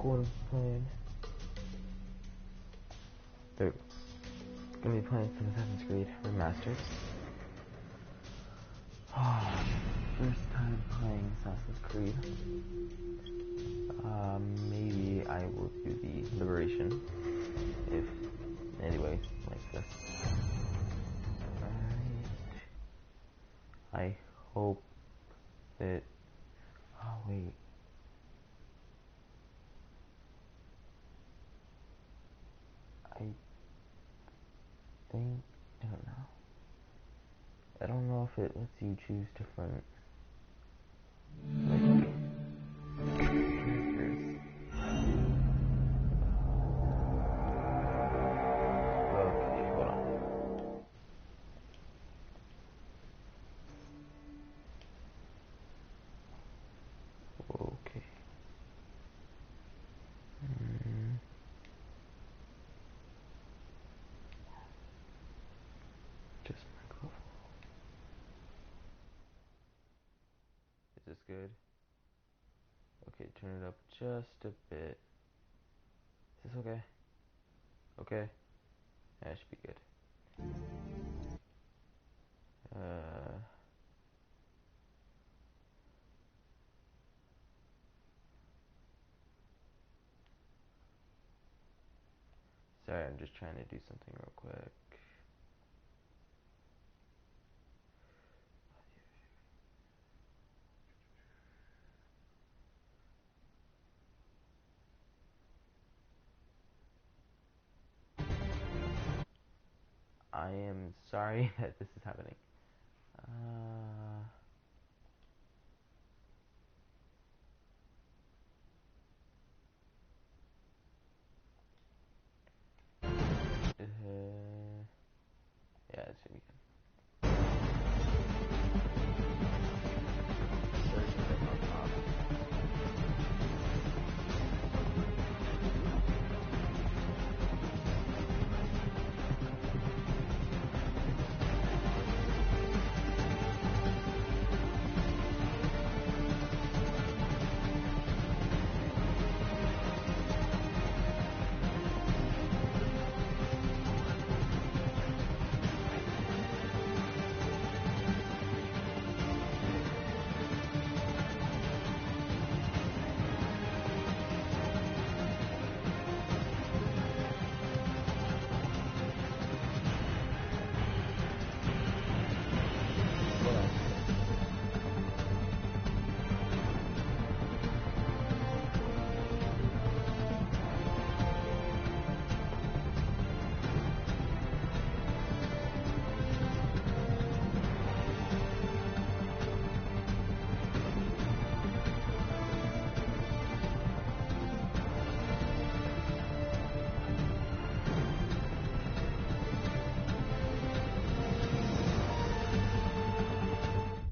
Gordon playing. They're gonna be playing some Assassin's Creed Remastered. First time playing Assassin's Creed. Maybe I will do the Liberation if anybody likes this. I hope that. Oh wait. I think, I don't know. I don't know if it lets you choose different characters. Okay, hold on. Okay. Just microphone. Is this good? Okay, turn it up just a bit. Is this okay? Okay? That should be good. Sorry, I'm just trying to do something real quick. I am sorry that this is happening. Yeah, it should be good.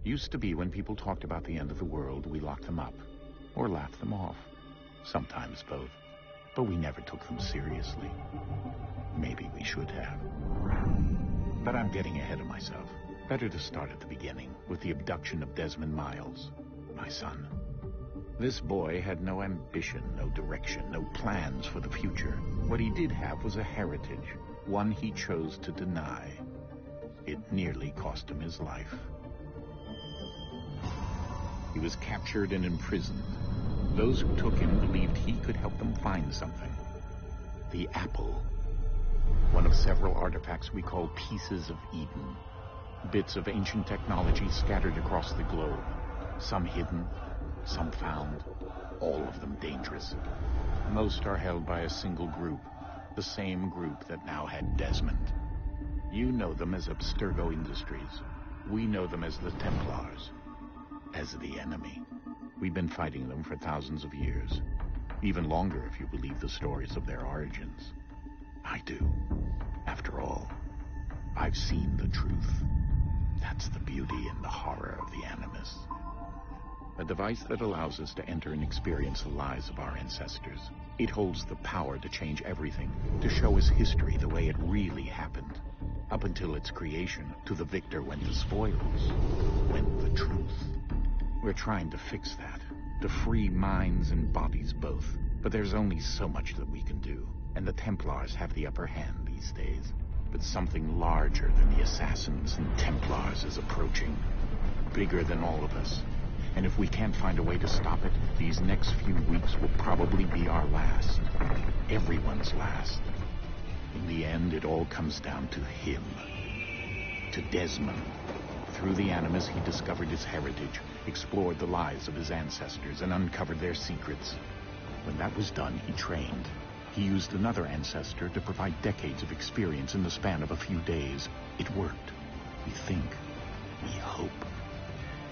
Used to be when people talked about the end of the world, we locked them up or laughed them off. Sometimes both. But we never took them seriously. Maybe we should have. But I'm getting ahead of myself. Better to start at the beginning with the abduction of Desmond Miles, my son. This boy had no ambition, no direction, no plans for the future. What he did have was a heritage, one he chose to deny. It nearly cost him his life. He was captured and imprisoned. Those who took him believed he could help them find something. The apple. One of several artifacts we call pieces of Eden. Bits of ancient technology scattered across the globe. Some hidden, some found, all of them dangerous. Most are held by a single group, the same group that now had Desmond. You know them as Abstergo Industries. We know them as the Templars. As the enemy. We've been fighting them for thousands of years. Even longer if you believe the stories of their origins. I do. After all, I've seen the truth. That's the beauty and the horror of the Animus. A device that allows us to enter and experience the lives of our ancestors. It holds the power to change everything, to show us history the way it really happened. Up until its creation, to the victor went the spoils, went the truth. We're trying to fix that, to free minds and bodies both, But there's only so much that we can do, and the Templars have the upper hand these days. But something larger than the Assassins and Templars is approaching. Bigger than all of us. And if we can't find a way to stop it, these next few weeks will probably be our last. Everyone's last. In the end, it all comes down to him. To Desmond. Through the Animus, he discovered his heritage, explored the lives of his ancestors, and uncovered their secrets. When that was done, he trained. He used another ancestor to provide decades of experience in the span of a few days. It worked. We think. We hope.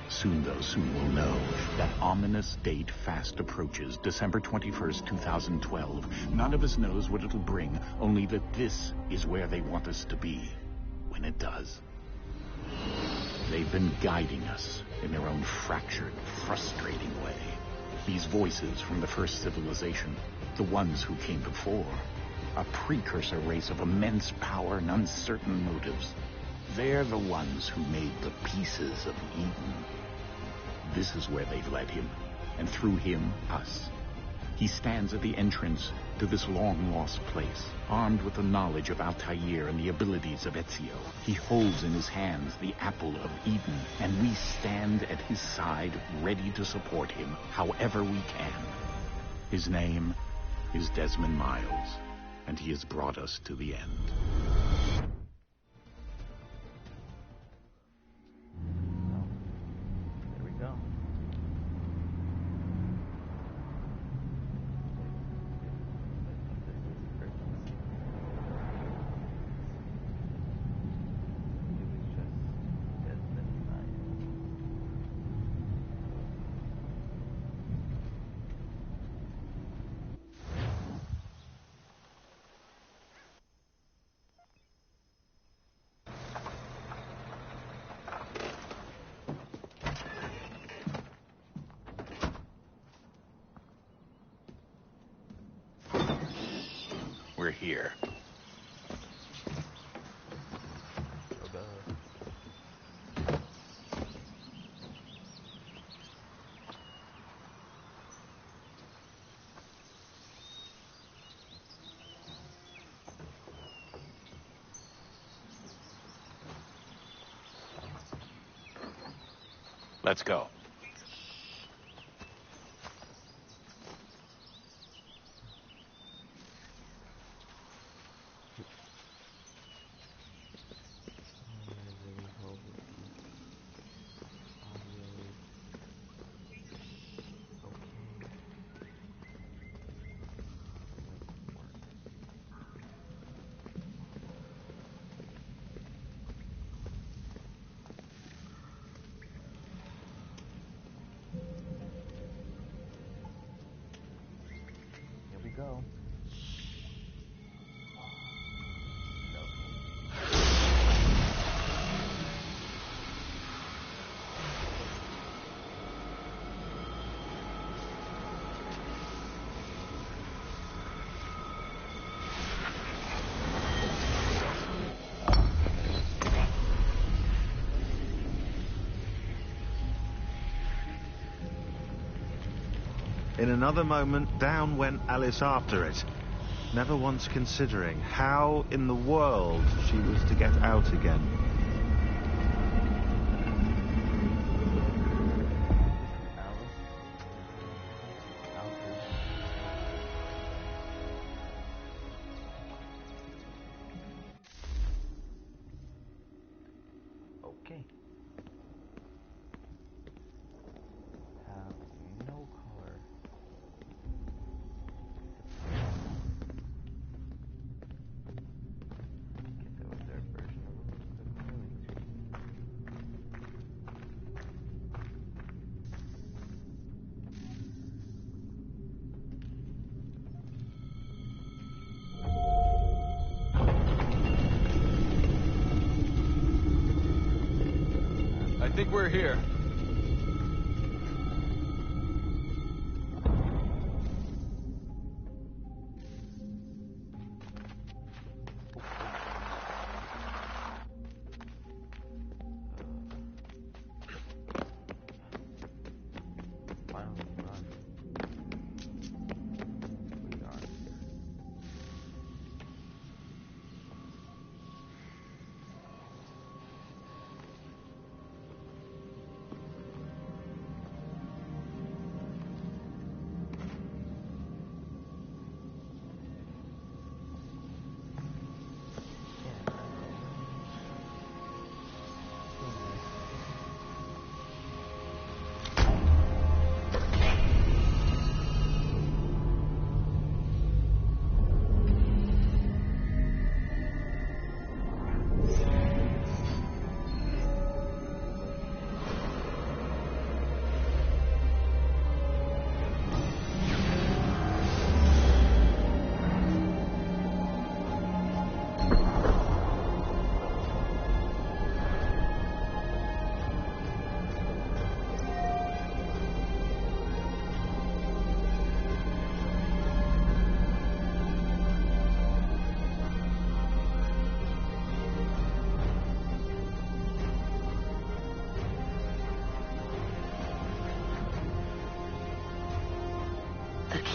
Soon, though, soon we'll know. That ominous date fast approaches, December 21st, 2012. None of us knows what it'll bring, only that this is where they want us to be. When it does. They've been guiding us in their own fractured, frustrating way. These voices from the first civilization, the ones who came before, a precursor race of immense power and uncertain motives. They're the ones who made the pieces of Eden. This is where they've led him, and through him, us. He stands at the entrance to this long-lost place, armed with the knowledge of Altair and the abilities of Ezio. He holds in his hands the apple of Eden, and we stand at his side, ready to support him however we can. His name is Desmond Miles, and he has brought us to the end. There we go. We're here. Let's go. Go. In another moment, down went Alice after it, never once considering how in the world she was to get out again. Okay. Have no color. Guess that was their version of the movie. I think we're here. Finally run.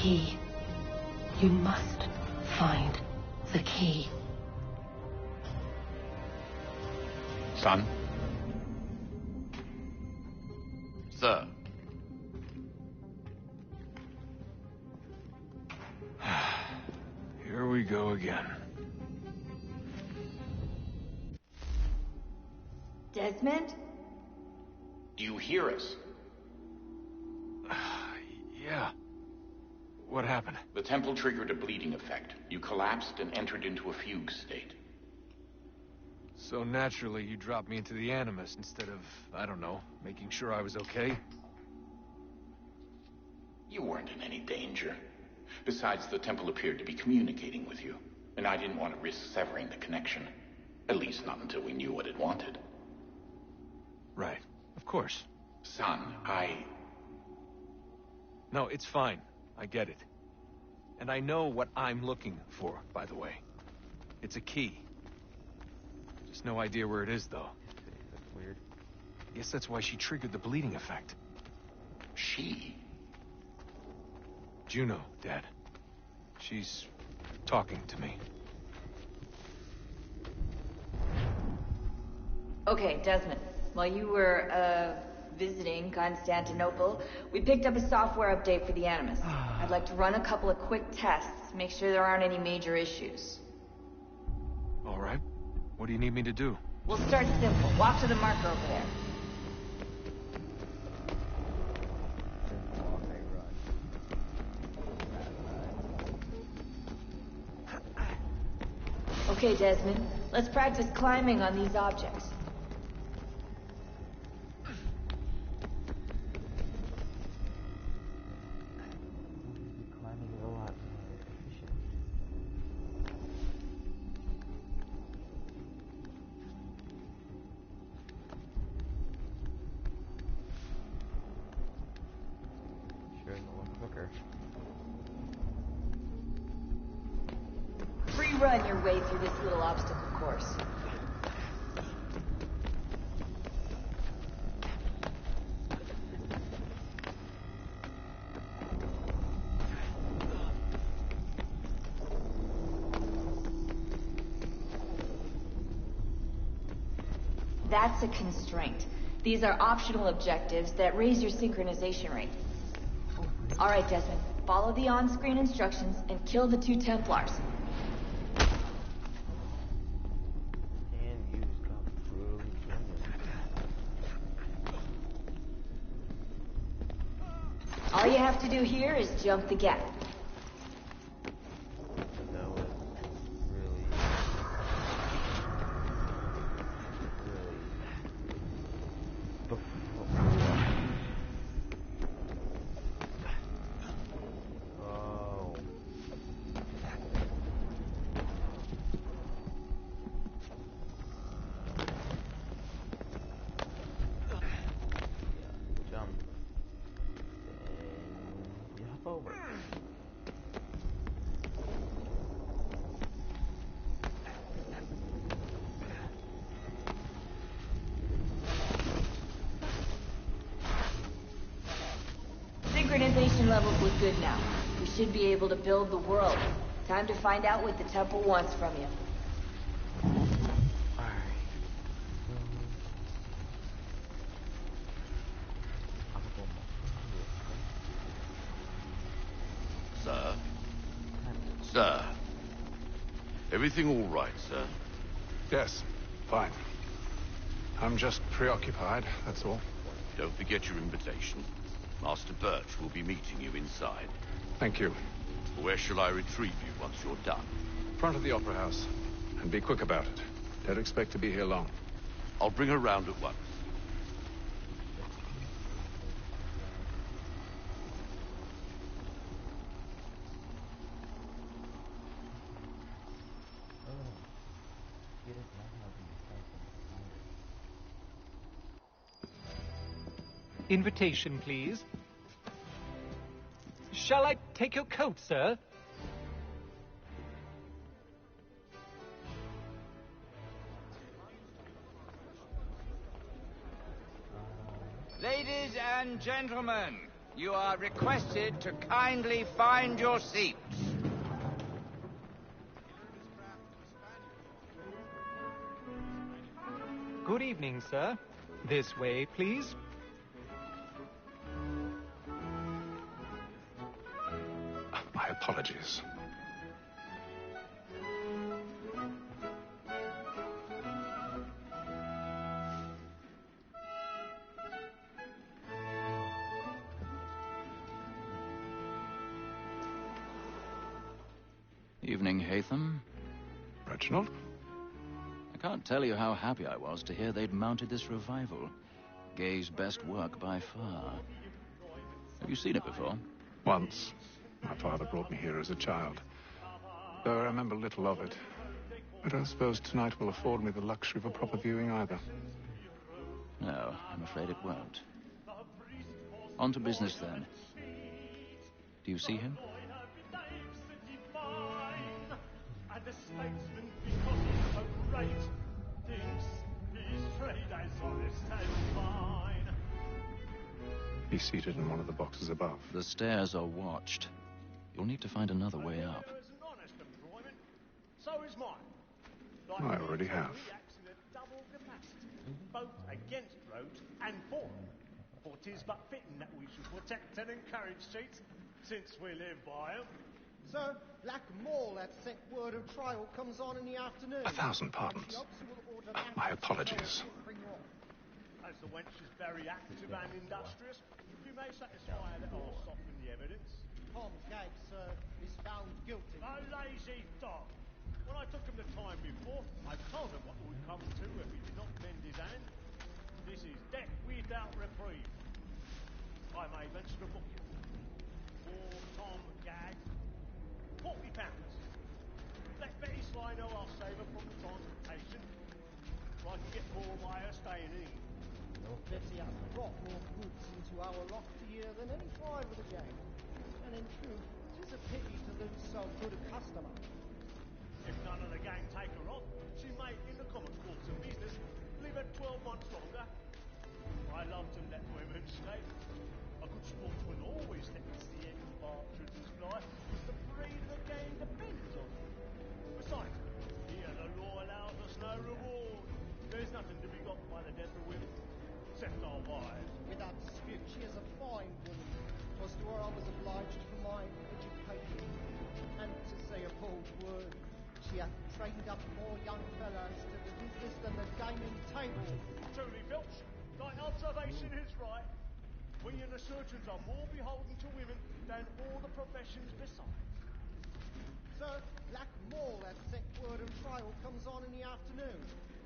key. You must find the key. Son? Sir. Here we go again. Desmond? Do you hear us? Yeah. What happened? The temple triggered a bleeding effect. You collapsed and entered into a fugue state. So naturally, you dropped me into the Animus instead of, I don't know, making sure I was okay? You weren't in any danger. Besides, the temple appeared to be communicating with you, and I didn't want to risk severing the connection. At least not until we knew what it wanted. Right. Of course. Son, No, it's fine. I get it. And I know what I'm looking for, by the way. It's a key. Just no idea where it is, though. That's weird. Guess that's why she triggered the bleeding effect. She? Juno, Dad. She's talking to me. Okay, Desmond. While you were, visiting Constantinople, we picked up a software update for the Animus. I'd like to run a couple of quick tests, make sure there aren't any major issues. All right. What do you need me to do? We'll start simple. Walk to the marker over there. Okay, Desmond. Let's practice climbing on these objects. Climbing is a lot more efficient. Sure, it's a lot quicker. Free run your way through this little obstacle course. That's a constraint. These are optional objectives that raise your synchronization rate. All right, Desmond. Follow the on-screen instructions and kill the 2 Templars. And use drop through gremlin. All you have to do here is jump the gap. That was really Oh. Jump. Then you hop over. Synchronization levels look good now. We should be able to build the world. Time to find out what the temple wants from you. Alright. Sir? Sir? Everything all right, sir? Yes, fine. I'm just preoccupied, that's all. Don't forget your invitation. Master Birch will be meeting you inside. Thank you. Where shall I retrieve you once you're done? Front of the Opera House. And be quick about it. Don't expect to be here long. I'll bring her round at once. Invitation, please. Shall I take your coat, sir? Ladies and gentlemen, You are requested to kindly find your seats. Good evening, sir. This way, please. My apologies. Evening, Hatham. Reginald? I can't tell you how happy I was to hear they'd mounted this revival. Gay's best work by far. Have you seen it before? Once. My father brought me here as a child. Though I remember little of it. I don't suppose tonight will afford me the luxury of a proper viewing either. No, I'm afraid it won't. On to business, then. Do you see him? He's seated in one of the boxes above. The stairs are watched. You'll need to find another way up. So is mine. I already have. Both against roads and for them. For 'tis but fitting that we should protect and encourage cheats, since we live by 'em. Sir, Black Mall, that set word of trial comes on in the afternoon. 1,000 pardons. My apologies. As the wench is very active and industrious, you may satisfy that I'll soften the evidence. Tom Gagg, sir, is found guilty. A lazy dog. When I took him the time before, I told him what would come to if he did not mend his hand. This is death without reprieve. I may venture to book you. For Tom Gagg, £40. Let Betty Sly know I'll save her from the transportation, so I can get more by her staying in. Betty has brought more goods into our loft here than any private of the gang. And in truth, 'tis a pity to lose so good a customer. If none of the gang take her off, she may, in the common course of business, leave her 12 months longer. I love to let women stay. A good sportsman always thinks the end of partridge's life is the breed the game depends on. Besides, here the law allows us no reward. There's nothing to be got by the death of women, except our wives. Without dispute, she is a fine woman. 'Twas to her I was obliged for my education. And to say a bold word, she hath trained up more young fellows to the business than the gaming table. Truly, Filch, thy observation is right. We and the surgeons are more beholden to women than all the professions besides. Sir, Black Mall, that set word of trial comes on in the afternoon,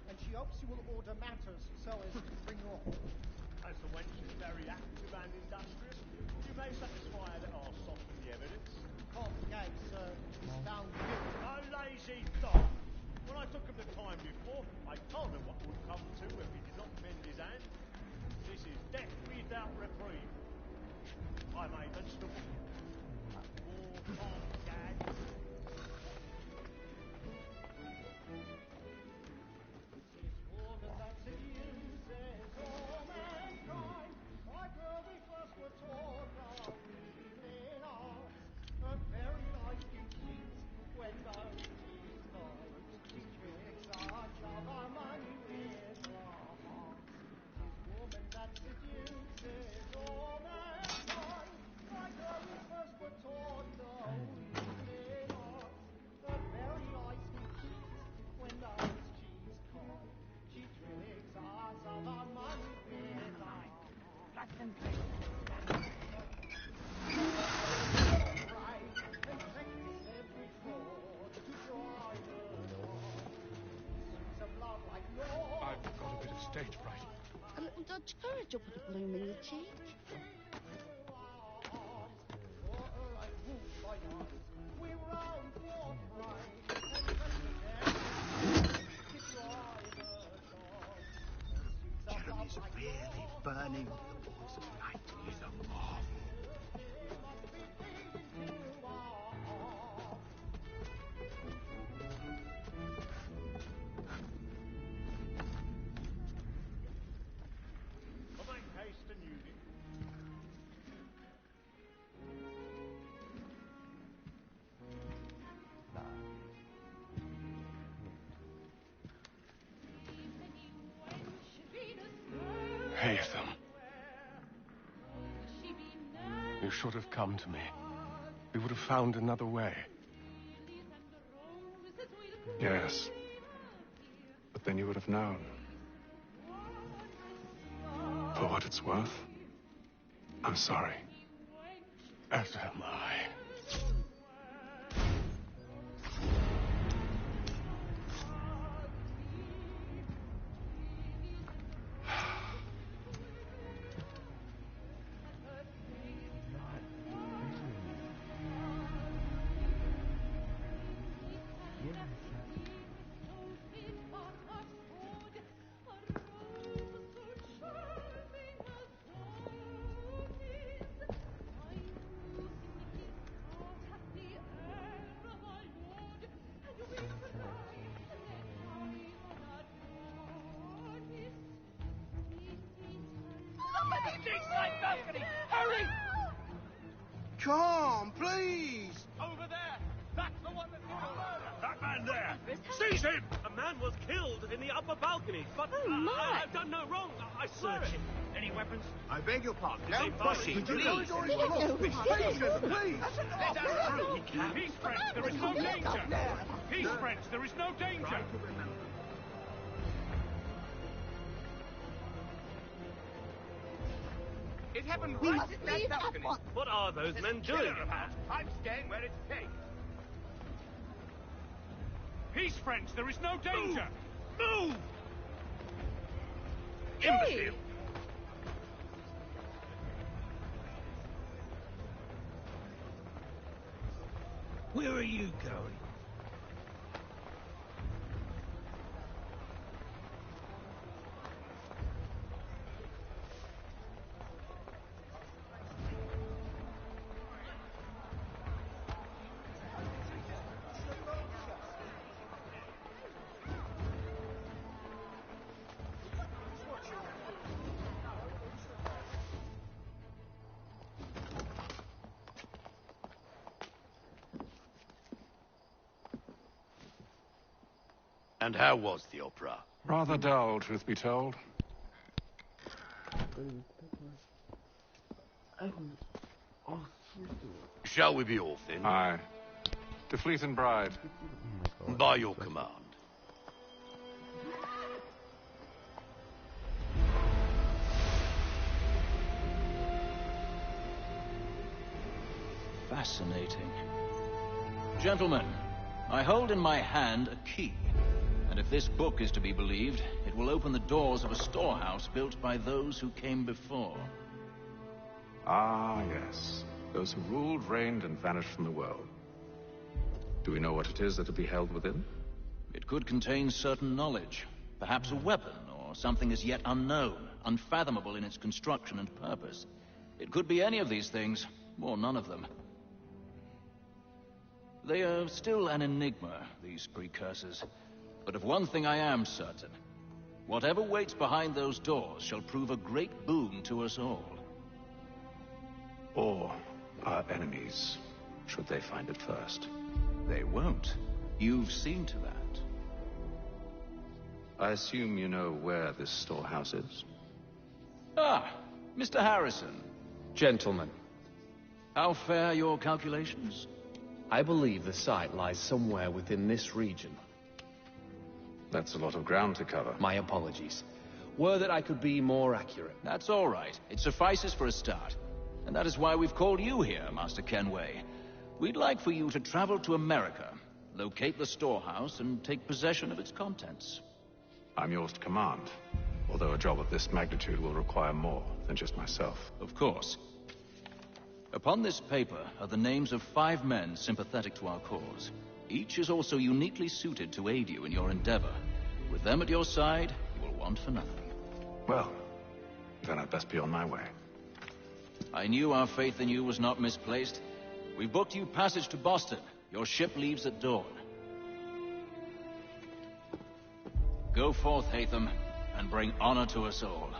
and she hopes you will order matters so as to bring her off. As the wench is very active and industrious, you may satisfy her that I'll soften the evidence. Tom Gagg, sir, is found guilty. A lazy dog. When I took him the time before, I told him what would come to if he did not mend his hand. This is death without reprieve. I may venture to book you. For Tom Gagg. I've got a bit of stage fright. A little Dutch courage will put a bloom in your cheek. Jeremy's really burning the boys tonight. He's a moth. I make haste and use it. should have come to me. We would have found another way. Yes. But then you would have known. For what it's worth, I'm sorry. As am I. Hurry! Come, please! Over there! That's the one that did the murder! That man there! Seize him! A man was killed in the upper balcony, but I've done no wrong. I swear it. Any weapons? I beg your pardon. No, Proceed, please. Let us through. Peace, friends, there is no danger. Peace, friends, there is no danger. It happened We right must at that leave at balcony. once. What are those men doing? I'm staying where it's safe. Peace, friends, there is no danger. Move! Imbecile! Where are you going? And how was the opera? Rather dull, truth be told. Shall we be off then? Aye. To Fleet and Bride. By your command. Fascinating. Gentlemen, I hold in my hand a key. And if this book is to be believed, it will open the doors of a storehouse built by those who came before. Ah, yes. Those who ruled, reigned, and vanished from the world. Do we know what it is that will be held within? It could contain certain knowledge. Perhaps a weapon, or something as yet unknown, unfathomable in its construction and purpose. It could be any of these things, or none of them. They are still an enigma, these precursors. But of one thing I am certain. Whatever waits behind those doors shall prove a great boon to us all. Or our enemies, should they find it first. They won't. You've seen to that. I assume you know where this storehouse is? Ah, Mr. Harrison. Gentlemen, How fare your calculations? I believe the site lies somewhere within this region. That's a lot of ground to cover. My apologies. Were that I could be more accurate. That's all right. It suffices for a start. And that is why we've called you here, Master Kenway. We'd like for you to travel to America, locate the storehouse, and take possession of its contents. I'm yours to command, although a job of this magnitude will require more than just myself. Of course. Upon this paper are the names of 5 men sympathetic to our cause. Each is also uniquely suited to aid you in your endeavor. With them at your side, you will want for nothing. Well, then I'd best be on my way. I knew our faith in you was not misplaced. We booked you passage to Boston. Your ship leaves at dawn. Go forth, Hatham, and bring honor to us all.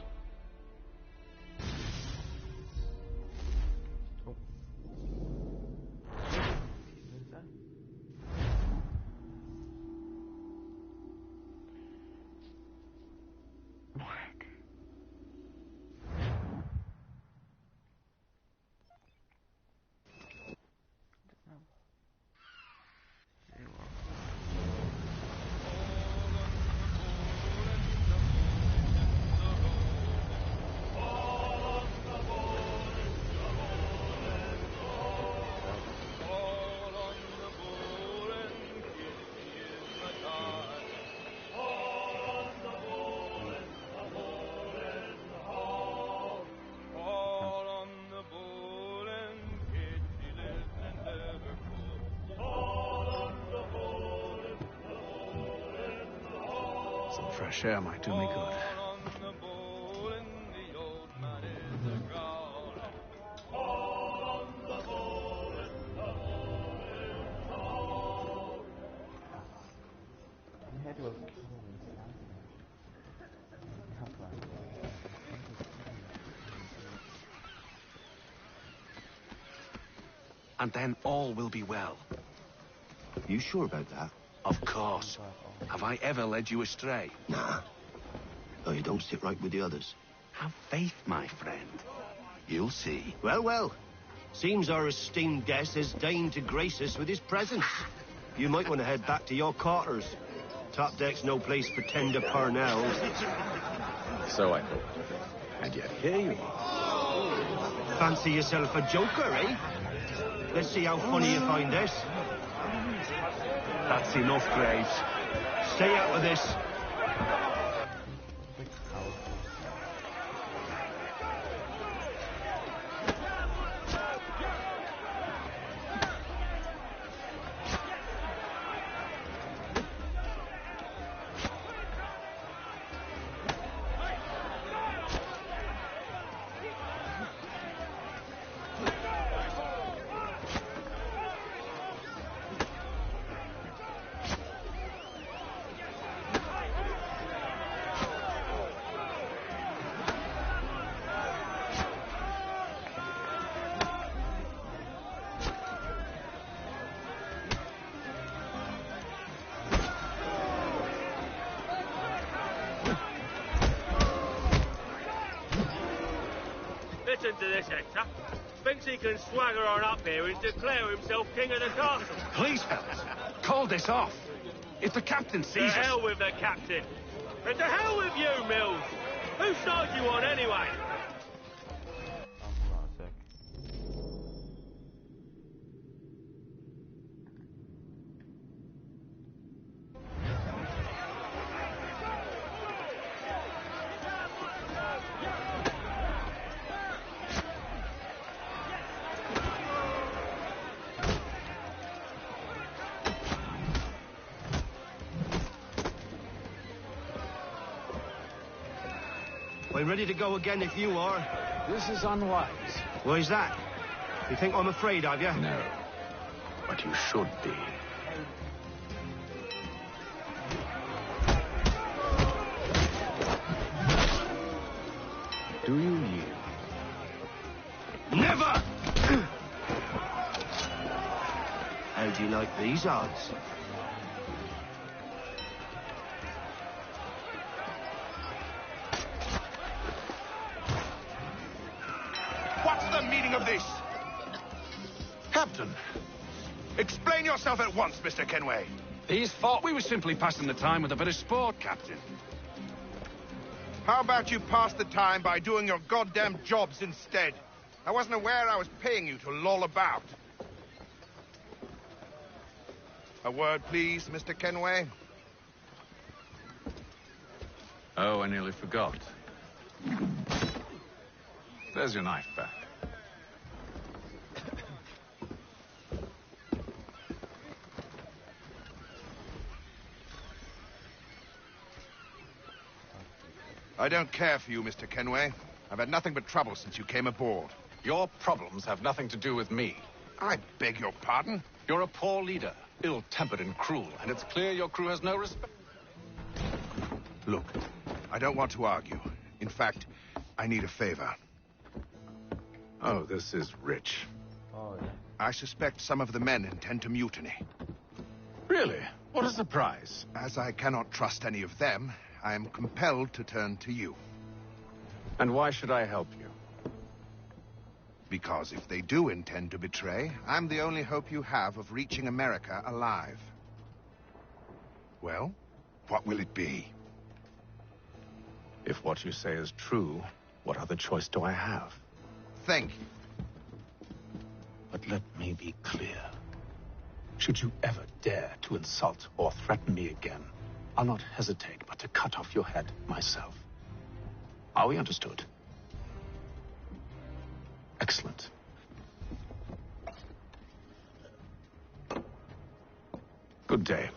Fresh air might do me good. And then all will be well. You sure about that? Of course. Have I ever led you astray? Nah. Oh, you don't sit right with the others. Have faith, my friend. You'll see. Well, well. Seems our esteemed guest has deigned to grace us with his presence. You might want to head back to your quarters. Top deck's no place for tender parnells. So I thought. And yet here you are. Fancy yourself a joker, eh? Let's see how funny you find this. That's enough, Graves. Stay out of this. Listen to this, Hector. Thinks he can swagger on up here and declare himself king of the castle. Please, fellas, call this off. If the captain sees us... To hell with the captain. And to hell with you, Mills. Whose side you on, anyway? I'm ready to go again if you are. This is unwise. Why's that? You think I'm afraid of you? No. But you should be. Do you yield? Never! How do you like these odds? What's the meaning of this? Captain, explain yourself at once, Mr. Kenway. These thought we were simply passing the time with a bit of sport, Captain. How about you pass the time by doing your goddamn jobs instead? I wasn't aware I was paying you to loll about. A word, please, Mr. Kenway. Oh, I nearly forgot. There's your knife back. I don't care for you, Mr. Kenway. I've had nothing but trouble since you came aboard. Your problems have nothing to do with me. I beg your pardon? You're a poor leader, ill-tempered and cruel, and it's clear your crew has no respect. Look, I don't want to argue. In fact, I need a favor. Oh, this is rich. Oh, yeah. I suspect some of the men intend to mutiny. Really? What a surprise. As I cannot trust any of them, I am compelled to turn to you. And why should I help you? Because if they do intend to betray, I'm the only hope you have of reaching America alive. Well, what will it be? If what you say is true, what other choice do I have? Thank you. But let me be clear. Should you ever dare to insult or threaten me again, I'll not hesitate but to cut off your head myself. Are we understood? Excellent. Good day.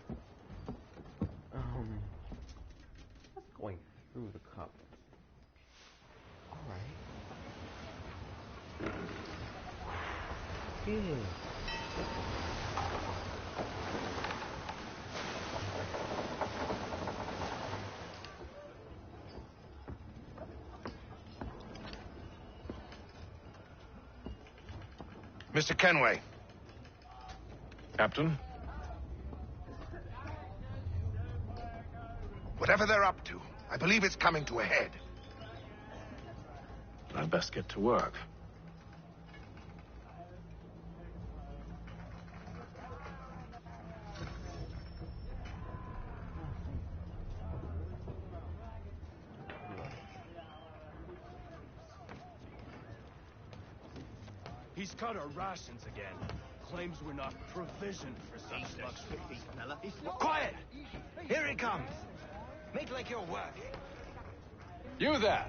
Okay. Mr. Kenway. Captain? Whatever they're up to, I believe it's coming to a head. I'd best get to work. He's cut our rations again. Claims we're not provisioned for such luxury. Quiet! Here he comes. Make like you're working. You there!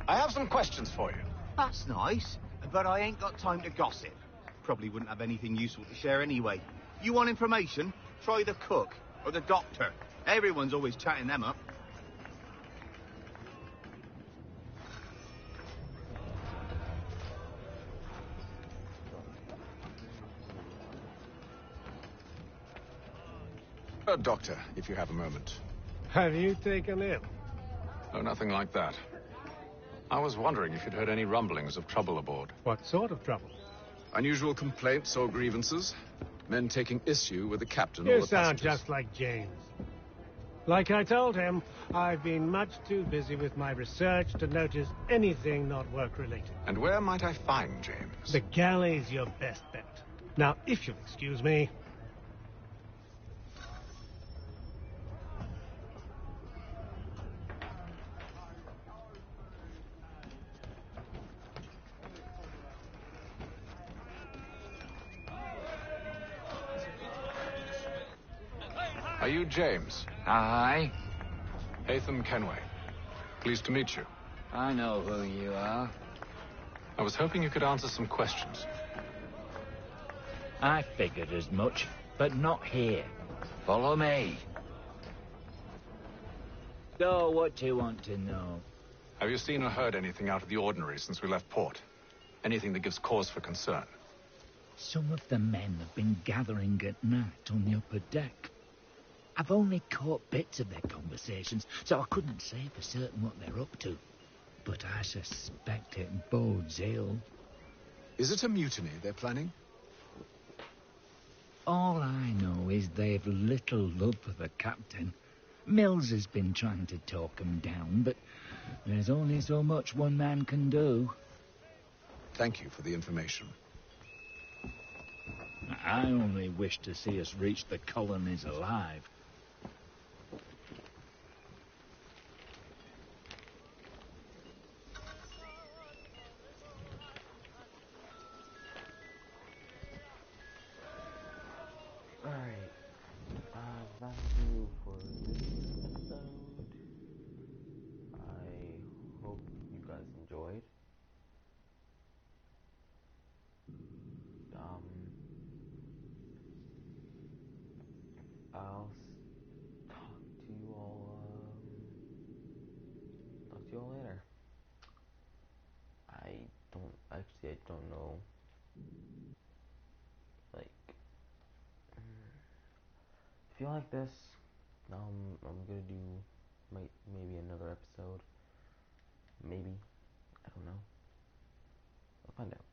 I have some questions for you. That's nice, but I ain't got time to gossip. Probably wouldn't have anything useful to share anyway. You want information? Try the cook or the doctor. Everyone's always chatting them up. Doctor, if you have a moment. Have you taken ill? Oh, nothing like that. I was wondering if you'd heard any rumblings of trouble aboard. What sort of trouble? Unusual complaints or grievances? Men taking issue with the captain or You the sound passengers? just like James. Like I told him, I've been much too busy with my research to notice anything not work-related. And where might I find James? The galley's your best bet. Now, if you'll excuse me... Are you James? Aye. Haytham Kenway. Pleased to meet you. I know who you are. I was hoping you could answer some questions. I figured as much, but not here. Follow me. So, what do you want to know? Have you seen or heard anything out of the ordinary since we left port? Anything that gives cause for concern? Some of the men have been gathering at night on the upper deck. I've only caught bits of their conversations, so I couldn't say for certain what they're up to. But I suspect it bodes ill. Is it a mutiny they're planning? All I know is they've little love for the captain. Mills has been trying to talk 'em down, but there's only so much one man can do. Thank you for the information. I only wish to see us reach the colonies alive. Alright. That'll do for this episode. I hope you guys enjoyed. I'll talk to you all later. I don't know, like, if you like this, I'm gonna do, maybe another episode, maybe, I don't know, I'll find out.